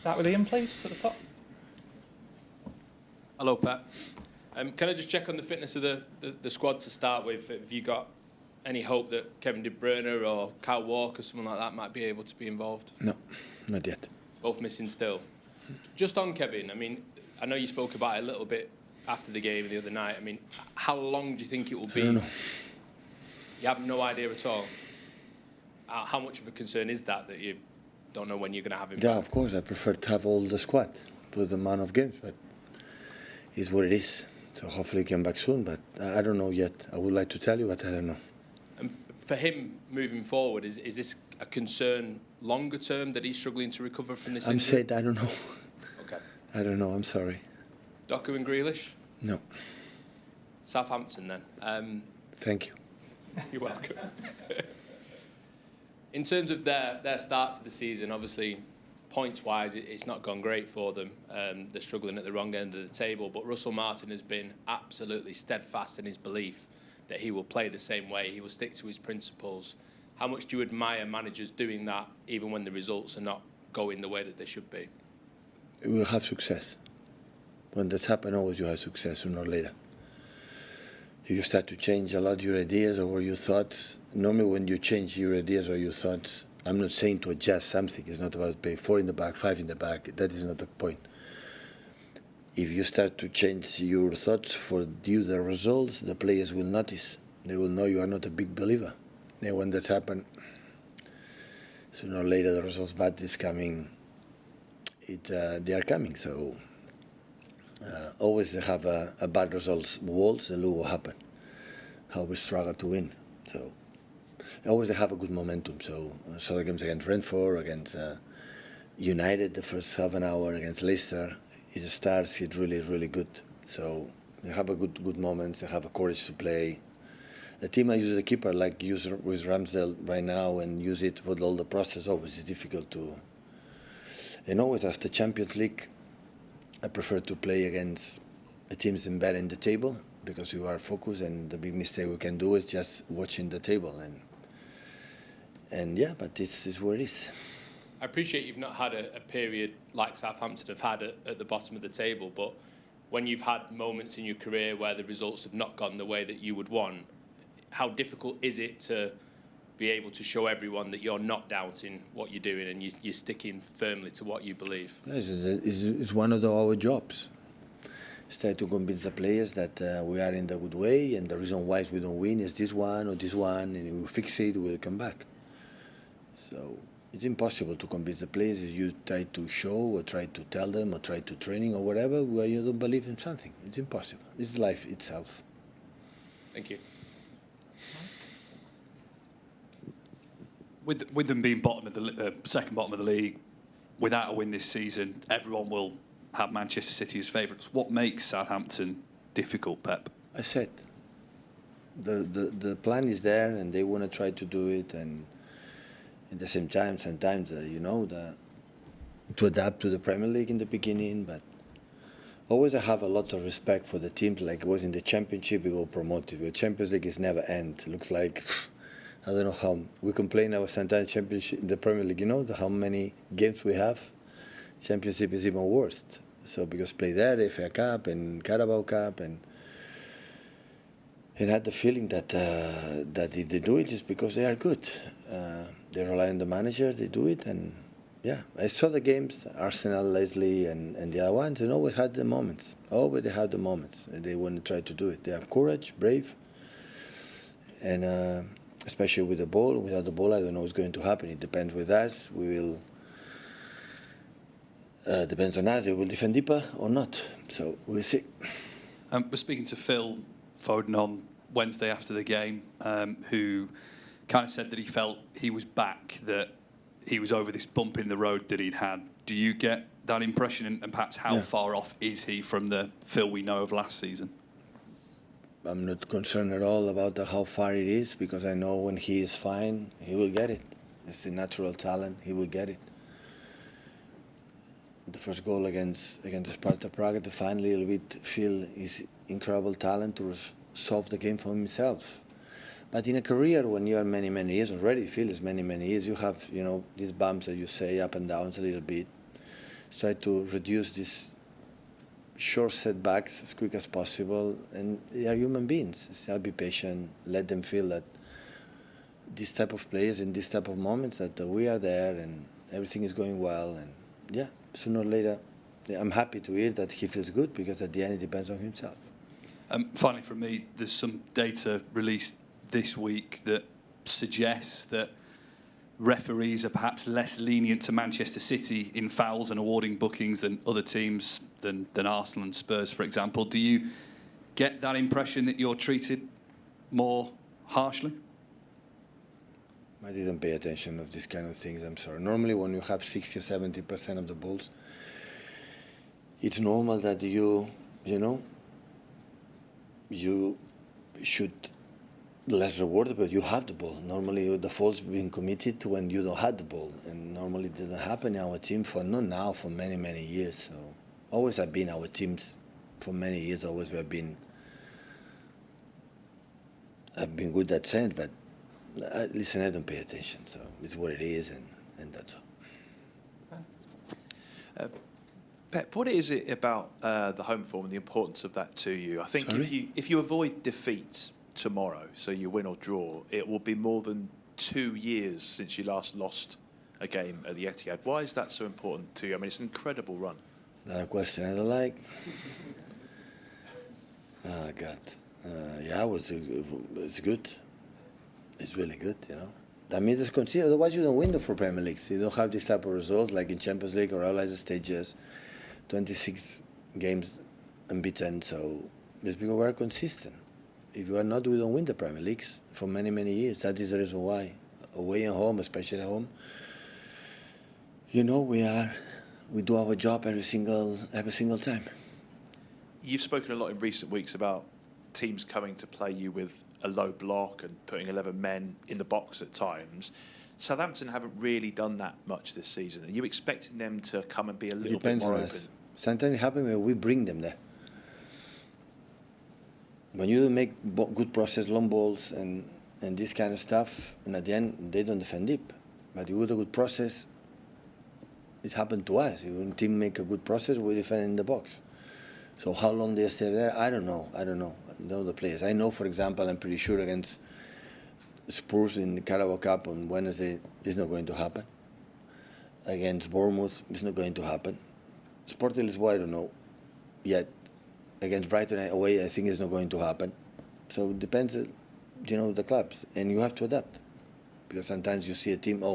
Start with Ian, please, at the top. Hello, Pep. Can I just check on the fitness of the squad to start with? Have you got any hope that Kevin De Bruyne or Kyle Walker, someone like that, might be able to be involved? No, not yet. Both missing still. Just on Kevin, I mean, I know you spoke about it a little bit after the game the other night. I mean, how long do you think it will be? I don't know. You have no idea at all? How much of a concern is that you don't know when you're going to have him Yeah, back? of course, I prefer to have all the squad with the amount of games, but it's what it is. So hopefully he come back soon, but I don't know yet. I would like to tell you, but I don't know. And for him moving forward, is this a concern longer term that he's struggling to recover from this injury? I don't know. Okay. I don't know, I'm sorry. Doku and Grealish? No. Southampton then. Thank you. You're welcome. In terms of their start to the season, obviously, points-wise, it's not gone great for them. They're struggling at the wrong end of the table, but Russell Martin has been absolutely steadfast in his belief that he will play the same way, he will stick to his principles. How much do you admire managers doing that, even when the results are not going the way that they should be? We will have success. When that's happened, always you have success sooner or later. If you start to change a lot your ideas or your thoughts, normally when you change your ideas or your thoughts, I'm not saying to adjust something. It's not about playing 4 in the back, 5 in the back. That is not the point. If you start to change your thoughts for due the results, the players will notice. They will know you are not a big believer. And when that's happened, sooner or later the results bad is coming. They are coming. So always they have a bad results walls and look what happened. How we struggle to win. So always they have a good momentum. So the games against Brentford, against United, the first half an hour against Leicester, it starts. It's really good. So they have a good moments. They have a courage to play. The team I use the keeper like use with Ramsdale right now and use it with all the process. Always it's difficult to. And always after Champions League, I prefer to play against the teams in better in the table because you are focused, and the big mistake we can do is just watching the table. And yeah, but this is what it is. I appreciate you've not had a period like Southampton have had at the bottom of the table, but when you've had moments in your career where the results have not gone the way that you would want, how difficult is it to be able to show everyone that you're not doubting what you're doing and you're sticking firmly to what you believe? It's one of our jobs. It's try to convince the players that we are in the good way, and the reason why we don't win is this one or this one, and if we fix it, we'll come back. So it's impossible to convince the players if you try to show or try to tell them or try to training or whatever where you don't believe in something. It's impossible. It's life itself. Thank you. With them being second bottom of the league, without a win this season, everyone will have Manchester City as favourites. What makes Southampton difficult, Pep? I said, the plan is there, and they want to try to do it, and at the same time, sometimes to adapt to the Premier League in the beginning. But always I have a lot of respect for the teams. Like it was in the Championship, we go promoted. The Champions League is never end. It looks like. I don't know how we complain about sometimes Championship in the Premier League. You know how many games we have. Championship is even worse. So because play there, the FA Cup and Carabao Cup, and I had the feeling that if they do it, it's because they are good. They rely on the manager. They do it, and yeah, I saw the games. Arsenal, Leslie, and the other ones, and always had the moments. Always they have the moments, and they want to try to do it. They have courage, brave, and. Especially with the ball. Without the ball, I don't know what's going to happen. It depends with us. We will. Depends on us. They will defend deeper or not. So we'll see. We're speaking to Phil Foden on Wednesday after the game, who kind of said that he felt he was back, that he was over this bump in the road that he'd had. Do you get that impression, and perhaps how far off is he from the Phil we know of last season? I'm not concerned at all about how far it is, because I know when he is fine, he will get it. It's the natural talent. He will get it. The first goal against Sparta Prague, to finally a little bit feel his incredible talent to solve the game for himself. But in a career, when you are many years already, feel it's many years, you have these bumps that you say up and downs a little bit. try to reduce these short setbacks as quick as possible. And they are human beings. So be patient. Let them feel that this type of players in this type of moments that we are there and everything is going well. And yeah, sooner or later, I'm happy to hear that he feels good, because at the end it depends on himself. Finally, from me, there's some data released this week that suggests that referees are perhaps less lenient to Manchester City in fouls and awarding bookings than other teams, than Arsenal and Spurs, for example. Do you get that impression that you're treated more harshly? I didn't pay attention of these kind of things, I'm sorry. Normally when you have 60 or 70% of the balls, it's normal that you should less rewarded, but you have the ball. Normally the fault's being committed when you don't have the ball, and normally it didn't happen in our team for not now, for many, many years. So always have been our teams for many years. Always have been good that sense, but listen, I don't pay attention. So it's what it is, and that's all. Pep, what is it about the home form and the importance of that to you? I think if you avoid defeat tomorrow, so you win or draw, it will be more than 2 years since you last lost a game at the Etihad. Why is that so important to you? I mean, it's an incredible run. Another question I don't like. Oh, God. Yeah, it's good. It's really good, you know. That means it's considered. Otherwise, you don't win the 4 Premier Leagues. You don't have this type of results like in Champions League or other stages. 26 games unbeaten. So it's because we're consistent. If you are not, we don't win the Premier Leagues for many, many years. That is the reason why. Away and home, especially at home, you know, we do our job every single time. You've spoken a lot in recent weeks about teams coming to play you with a low block and putting 11 men in the box at times. Southampton haven't really done that much this season. Are you expecting them to come and be a little bit more open? Sometimes it happens when we bring them there. When you make good process, long balls, and this kind of stuff, and at the end, they don't defend deep. But you do a good process, it happened to us. When a team make a good process, we defend in the box. So how long they stay there, I don't know. I don't know the players. I know, for example, I'm pretty sure against Spurs in the Carabao Cup on Wednesday, it's not going to happen. Against Bournemouth, it's not going to happen. Sporting Lisboa, I don't know yet. Against Brighton away, I think it's not going to happen. So it depends, you know, the clubs, and you have to adapt, because sometimes you see a team,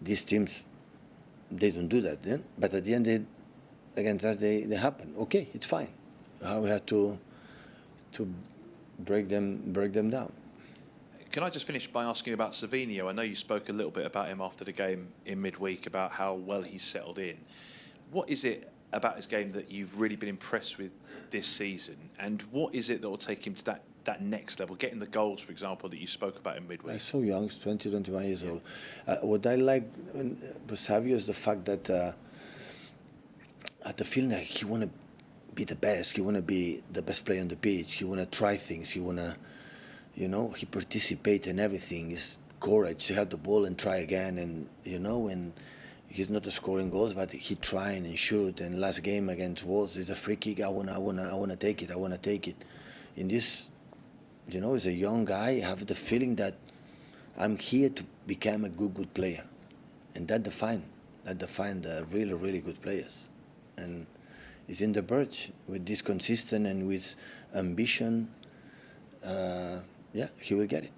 these teams, they don't do that, yeah? But at the end, against us, they happen. Okay, it's fine. How we have to break them down. Can I just finish by asking about Savinho? I know you spoke a little bit about him after the game in midweek, about how well he's settled in. What is it about his game that you've really been impressed with this season, and what is it that will take him to that next level, getting the goals, for example, that you spoke about in midweek? He's so young, he's 20, 21 years old. What I like with Savio is the fact that the feeling that he want to be the best, he want to be the best player on the pitch, he want to try things, he want to, you know, he participate in everything. It's courage to have the ball and try again, and you know, and he's not scoring goals, but he trying and shoot. And last game against Wolves, it's a free kick. I wanna take it. In this, you know, as a young guy, I have the feeling that I'm here to become a good player, and that define the really, really good players. And he's in the verge with this consistent and with ambition. Yeah, he will get it.